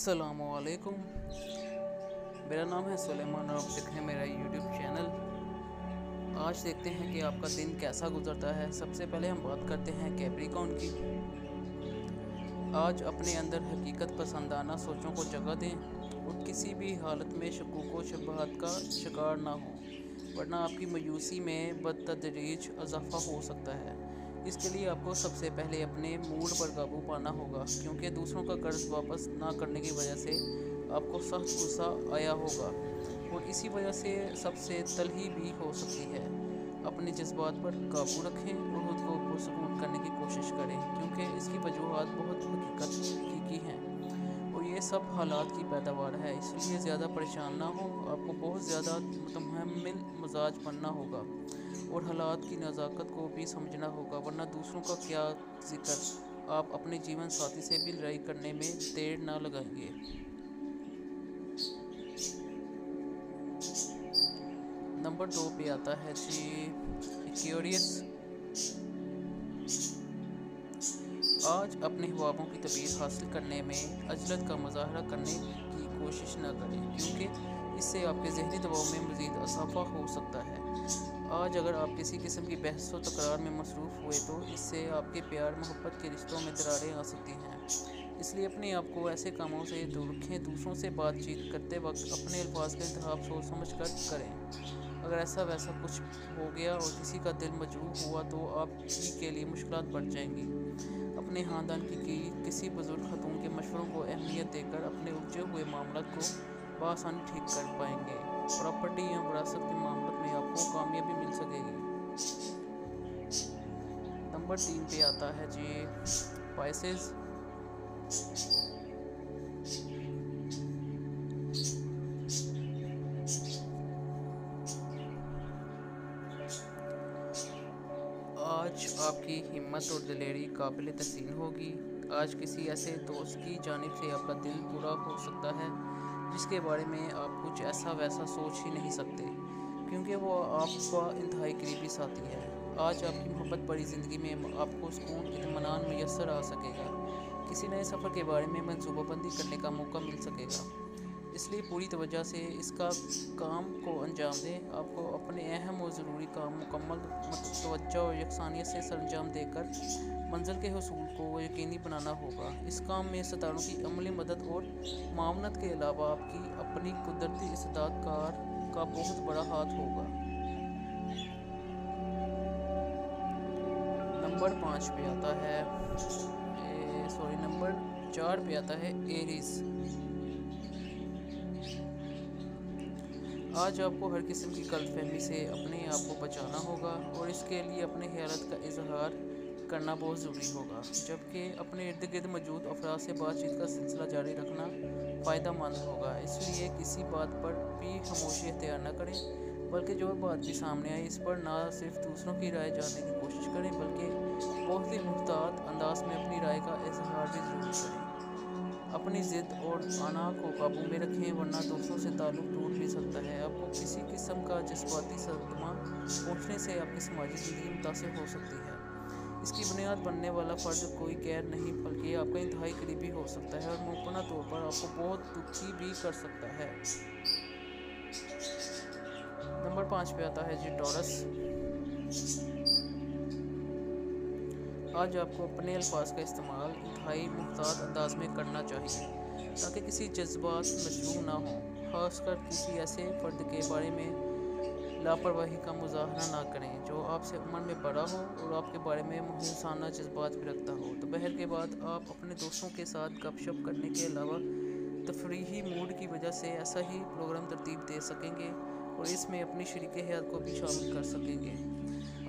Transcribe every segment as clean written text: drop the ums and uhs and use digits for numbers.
अस्सलामुअलैकुम। मेरा नाम है सुलेमान और आप देख रहे हैं मेरा यूट्यूब चैनल। आज देखते हैं कि आपका दिन कैसा गुजरता है। सबसे पहले हम बात करते हैं कैप्रिकॉर्न की। आज अपने अंदर हकीकत पसंदाना सोचों को जगह दें और किसी भी हालत में शकूक व शुबहत का शिकार ना हो, वरना आपकी मायूसी में बतदरीज इजाफा हो सकता है। इसके लिए आपको सबसे पहले अपने मूड पर काबू पाना होगा, क्योंकि दूसरों का कर्ज वापस ना करने की वजह से आपको सख्त गुस्सा आया होगा और इसी वजह से सबसे तलही भी हो सकती है। अपने जज्बात पर काबू रखें और खुद को पुरसकून करने की कोशिश करें, क्योंकि इसकी वजूहात बहुत हकीकी हैं और ये सब हालात की पैदावार है। इसलिए ज़्यादा परेशान ना हो, आपको बहुत ज़्यादा मुतहम्मिल मिजाज बनना होगा और हालात की नज़ाकत को भी समझना होगा, वरना दूसरों का क्या जिक्र, आप अपने जीवन साथी से भी लड़ाई करने में देर ना लगाएंगे। नंबर 2 पे आता है जी क्यूरियस। आज अपने ख्वाबों की तबीर हासिल करने में अजलत का मुजाहरा करने की कोशिश न करें, क्योंकि इससे आपके जहनी दबाव में मज़ीद इजाफा हो सकता है। आज अगर आप किसी किस्म की बहस व तकरार में मसरूफ़ हुए तो इससे आपके प्यार मोहब्बत के रिश्तों में दरारें आ सकती हैं। इसलिए अपने आप को ऐसे कामों से दूर रखें। दूसरों से बातचीत करते वक्त अपने अल्फाज का इंतखाब सोच समझ कर करें। अगर ऐसा वैसा कुछ हो गया और किसी का दिल मजरूह हुआ तो आप ही के लिए मुश्किलात बढ़ जाएंगी। अपने ख़ानदान की किसी बुजुर्ग खतून के मशवरों को अहमियत देकर अपने उलझे हुए मामलों को बआसानी ठीक कर पाएंगे। प्रॉपर्टी या विरासत के मामलों में आपको कामयाबी मिल सकेगी। नंबर 3 पे आता है जी पाइसेस। आज आपकी हिम्मत और दिलेरी काबिल तहसीन होगी। आज किसी ऐसे दोस्त की जानिब से आपका दिल बुरा हो सकता है जिसके बारे में आप कुछ ऐसा वैसा सोच ही नहीं सकते, क्योंकि वो आपका इंतहाई करीबी साथी है। आज आपकी मोहब्बत भरी ज़िंदगी में आपको सुकून इत्मीनान मैसर आ सकेगा। किसी नए सफ़र के बारे में मनसूबाबंदी करने का मौका मिल सकेगा। इसलिए पूरी तवज्जो से इसका काम को अंजाम दें। आपको अपने अहम और ज़रूरी काम मुकम्मल तवज्जो और यकसानियत से सरंजाम देकर मंजिल के हुसूल को यकीनी बनाना होगा। इस काम में सितारों की अमली मदद और मावनत के अलावा आपकी अपनी कुदरती इस्तेदाद का बहुत बड़ा हाथ होगा। नंबर 5 पे आता है नंबर 4 पे आता है एरीज। आज आपको हर किस्म की गलतफहमी से अपने आप को बचाना होगा और इसके लिए अपने ख्यालात का इजहार करना बहुत ज़रूरी होगा, जबकि अपने इर्द गिर्द मौजूद अफराद से बातचीत का सिलसिला जारी रखना फ़ायदा मंद होगा। इसलिए किसी बात पर भी खामोशी इख्तियार न करें, बल्कि जो बात भी सामने आए इस पर ना सिर्फ दूसरों की राय जानने की कोशिश करें, बल्कि बहुत ही मुहतात अंदाज में अपनी राय का इजहार भी ज़रूर करें। अपनी ज़िद और आना को काबू में रखें, वरना दोस्तों से ताल्लुक़ टूट भी सकता है। आपको किसी किस्म का जज्बाती सदमा पहुँचने से आपकी समाजी ज़िंदगी मुतासिर हो सकती है। इसकी बुनियाद बनने वाला फ़र्द कोई गैर नहीं बल्कि आपका इंतहाई करीबी हो सकता है और मुमकिन तौर पर आपको बहुत दुखी भी कर सकता है। नंबर 5 पे आता है जी टॉरस। आज आपको अपने अल्फाज का इस्तेमाल इंतहाई मुहतात अंदाज में करना चाहिए ताकि किसी जज्बात मजबूर ना हो। खासकर किसी ऐसे फ़र्द के बारे में लापरवाही का मुजाहरा ना करें जो आपसे उम्र में बड़ा हो और आपके बारे में मुहसाना जज्बात भी रखता हो। दोपहर के बाद आप अपने दोस्तों के साथ गपशप करने के अलावा तफरीही मूड की वजह से ऐसा ही प्रोग्राम तरतीब दे सकेंगे और इसमें अपनी शरीक हयात को भी शामिल कर सकेंगे।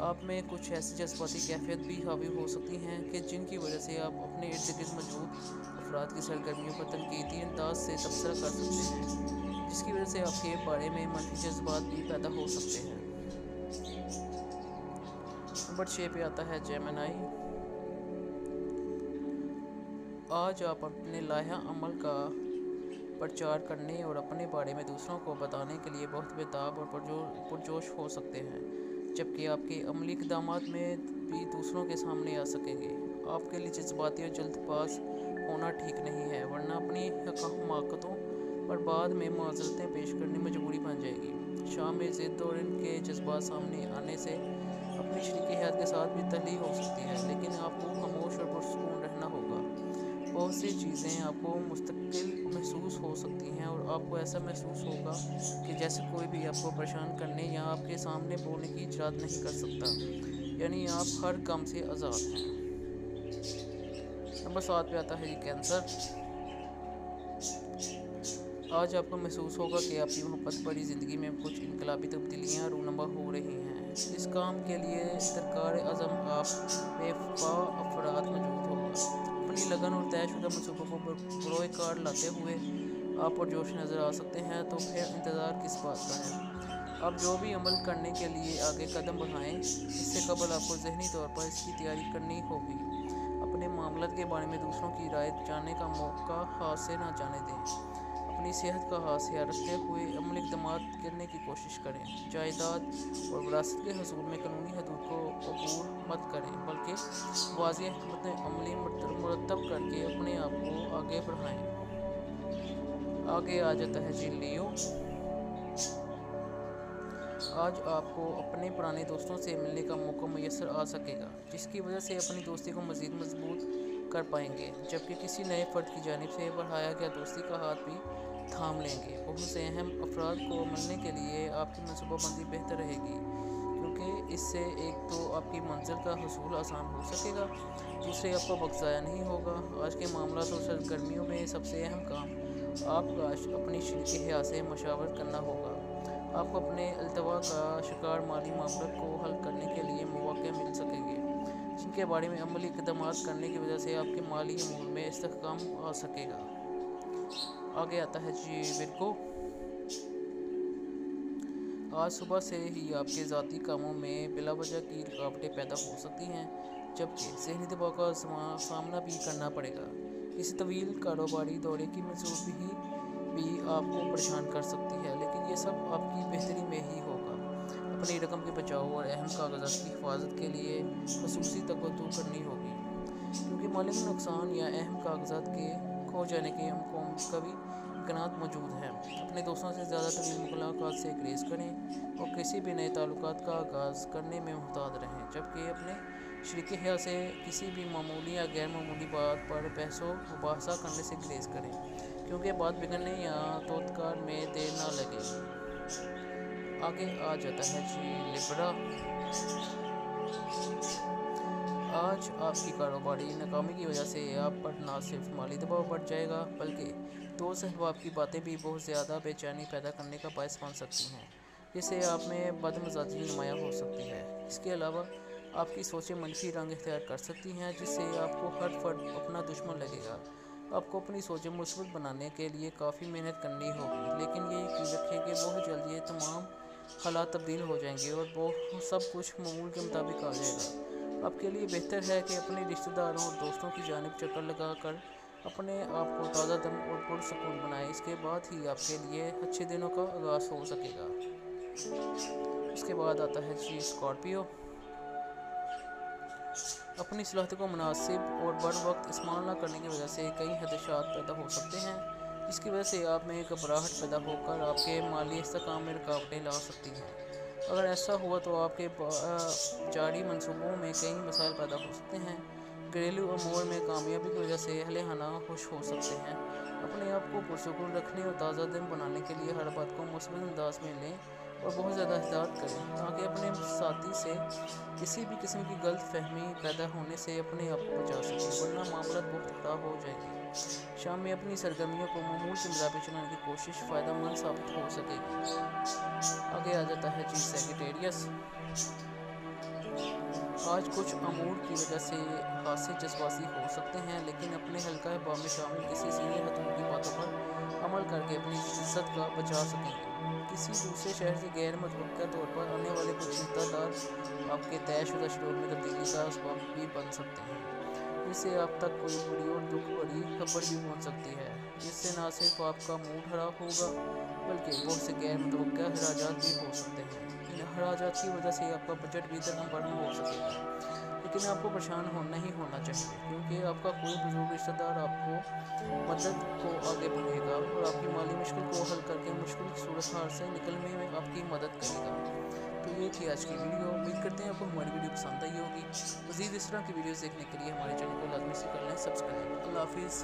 आप में कुछ ऐसी जज्बाती कैफियत भी हावी हो सकती हैं कि जिनकी वजह से आप अपने इर्द गिर्द मौजूद अफराद की सरगर्मियों पर तनकीदी अंदाज से तबसरा कर सकते हैं, जिसकी वजह से आपके बारे में मनफी जज्बात भी पैदा हो सकते हैं। नंबर 6 पे आता है जेमिनी। आज आप अपने लाया अमल का प्रचार करने और अपने बारे में दूसरों को बताने के लिए बहुत बेताब और पुरजोश हो सकते हैं, जबकि आपके अमली इक़दामात में भी दूसरों के सामने आ सकेंगे। आपके लिए जज्बाती और जल्दबाज होना ठीक नहीं है, वरना अपनी हमाकतों पर बाद में माजरतें पेश करनी मजबूरी बन जाएगी। शाम में ज़िद और इनके जज्बात सामने आने से अपनी शरीक हयात के साथ भी तहलील हो सकती है, लेकिन आपको खामोश और पुरसुकून रहना होगा। बहुत सी चीज़ें आपको मुस्तकिल महसूस हो सकती हैं और आपको ऐसा महसूस होगा कि जैसे कोई भी आपको परेशान करने या आपके सामने बोलने की इजाज़त नहीं कर सकता, यानी आप हर गम से आज़ाद हैं। नंबर 7 पे आता है जी कैंसर। आज आपको महसूस होगा कि आपकी मोहब्बत भरी ज़िंदगी में कुछ इनकलाबी तब्दीलियाँ रूनुमा हो रही हैं। इस काम के लिए दरकार अज़म आप बेवफा अफराद मौजूद होगा। अपनी लगन और तयशुदा मनसूबों को बरोए कार लाते हुए आप और जोश नज़र आ सकते हैं, तो फिर इंतज़ार किस बात का है। आप जो भी अमल करने के लिए आगे कदम बढ़ाएं, इससे कबल आपको ज़हनी तौर पर इसकी तैयारी करनी होगी। अपने मामलों के बारे में दूसरों की राय जानने का मौका हाथ से ना जाने दें। अपनी सेहत का खास ख्याल रखते हुए अमली इक़दाम करने की कोशिश करें। जायदाद और विरासत के हसूल में कानूनी हदूद को अबूर मत करें, बल्कि वाज़ेह हमतें अमली मुरतब करके अपने आप को आगे बढ़ाएं। आगे आ जाता है जी लियो। आज आपको अपने पुराने दोस्तों से मिलने का मौका मैसर आ सकेगा, जिसकी वजह से अपनी दोस्ती को मज़ीद मजबूत कर पाएंगे, जबकि किसी नए फ़र्द की जानिब से बढ़ाया गया दोस्ती का हाथ भी थाम लेंगे। बहुत से अहम अफराद को मिलने के लिए आपकी मनसूबाबंदी बेहतर रहेगी, क्योंकि इससे एक तो आपकी मंजिल का हसूल आसान हो सकेगा, दूसरे आपका वक्त ज़ाया नहीं होगा। आज के मामलों और सरगर्मियों में सबसे अहम काम आपका अपनी शरीक हयात से मशावरत करना होगा। आपको अपने अल्तवा का शिकार माली मामलों को हल करने के लिए मौके मिल सकेंगे, जिनके बारे में अमली इक़दाम करने की वजह से आपके माली अमूर में इस्तेहकाम आ सकेगा। आगे आता है जी विरगो। आज सुबह से ही आपके ज़ाती कामों में बिला वजह की रुकावटें पैदा हो सकती हैं, जबकि ज़हनी दबाव का सामना भी करना पड़ेगा। किसी तवील कारोबारी दौरे की मंसूबी भी आपको परेशान कर सकती है, लेकिन ये सब आपकी बेहतरी में ही होगा। अपनी रकम के बचाव और अहम कागजात की हिफाजत के लिए खसूसी तवज्जो करनी होगी, क्योंकि माली नुकसान या अहम कागजात के खो जाने के कभी इम्कानात मौजूद हैं। अपने दोस्तों से ज़्यादा तवील मुलाकात से ग्रेज़ करें और किसी भी नए ताल्लुकात का आगाज़ करने में मुहतात रहें, जबकि अपने शरीक हयात से किसी भी मामूली या गैर मामूली बात पर बहसो मुबाहसा करने से ग्रेज़ करें, क्योंकि बात बिगड़ने या तोतकार में देर ना लगेगी। आगे आ जाता है जी लिब्रा। आज आपकी कारोबारी नाकामी की वजह से आप पर न सिर्फ माली दबाव बढ़ जाएगा, बल्कि दोस्त अहबाब की बातें भी बहुत ज़्यादा बेचैनी पैदा करने का बायस बन सकती हैं, जिससे आप में बदमज़ाजी नुमायाँ हो सकती है। इसके अलावा आपकी सोचें मनफी रंग इख्तियार कर सकती हैं, जिससे आपको हर फर्द अपना दुश्मन लगेगा। आपको अपनी सोचें मुस्बत बनाने के लिए काफ़ी मेहनत करनी होगी, लेकिन ये यकीन रखें कि बहुत जल्दी ये तमाम हालात तब्दील हो जाएंगे और वो सब कुछ मामूल के मुताबिक आ जाएगा। आपके लिए बेहतर है कि अपने रिश्तेदारों और दोस्तों की जानिब चक्कर लगा कर अपने आप को ताज़ा दम और पुरसुकून बनाएं। इसके बाद ही आपके लिए अच्छे दिनों का आगाज़ हो सकेगा। उसके बाद आता है जी स्कॉर्पियो। अपनी सलाहियत को मुनासिब और बर वक्त इस्तेमाल न करने की वजह से कई खदशात पैदा हो सकते हैं, जिसकी वजह से आप में घबराहट पैदा होकर आपके माली इस्तेकाम में रुकावटें ला सकती हैं। अगर ऐसा हुआ तो आपके जारी मंसूबों में कई मसाइल पैदा हो सकते हैं। घरेलू अमूर में कामयाबी की वजह से अहले खाना खुश हो सकते हैं। अपने आप को पुरसुकून रखने और ताज़ा दिन बनाने के लिए हर बात को मुस्बत अंदाज में लें और बहुत ज़्यादा एहतियात करें, ताकि अपने साथी से किसी भी किस्म की गलत फहमी पैदा होने से अपने आप को बचा सकें, वरना मामला बहुत ख़राब हो जाएंगे। शाम में अपनी सरगर्मियों को मामूल के मुताबिक चलाने की कोशिश फ़ायदेमंद साबित हो सकेगी। आगे आ जाता है जी सेक्रेटेरियस। आज कुछ अमूर की वजह से हादसे जज्बाती हो सकते हैं, लेकिन अपने हल्का अहबाब में शामिल किसी सीनियर हतूम की बातों पर अमल करके अपनी इज्जत का बचा सकेंगे। किसी दूसरे शहर से गैर मुतवक्का तौर पर आने वाले कुछ रिश्तेदार आपके तयशुदा शेड्यूल में तब्दीली का सबब भी बन सकते हैं, जिससे आप तक कोई बड़ी और दुख भरी खबर भी पहुँच सकती है, जिससे न सिर्फ आपका मूड खराब होगा, बल्कि बहुत से गैर मुतवक्का अखराजात भी हो सकते हैं। इन अखराजात की वजह से आपका बजट भी दरहम बरहम हो सकेगा, लेकिन आपको परेशान होना ही होना चाहिए, क्योंकि आपका कोई बुजुर्ग रिश्तेदार आपको मदद को आगे बढ़ेगा और आपकी माली मुश्किल को हल करके मुश्किल सूरत हाल से निकलने में आपकी मदद करेगा। तो ये थी आज की वीडियो। उम्मीद करते हैं आपको हमारी वीडियो पसंद आई होगी। मज़ीद इस तरह की वीडियोस देखने के लिए हमारे चैनल को लाजमी से कर लें सब्सक्राइब। अल्लाह हाफिज़।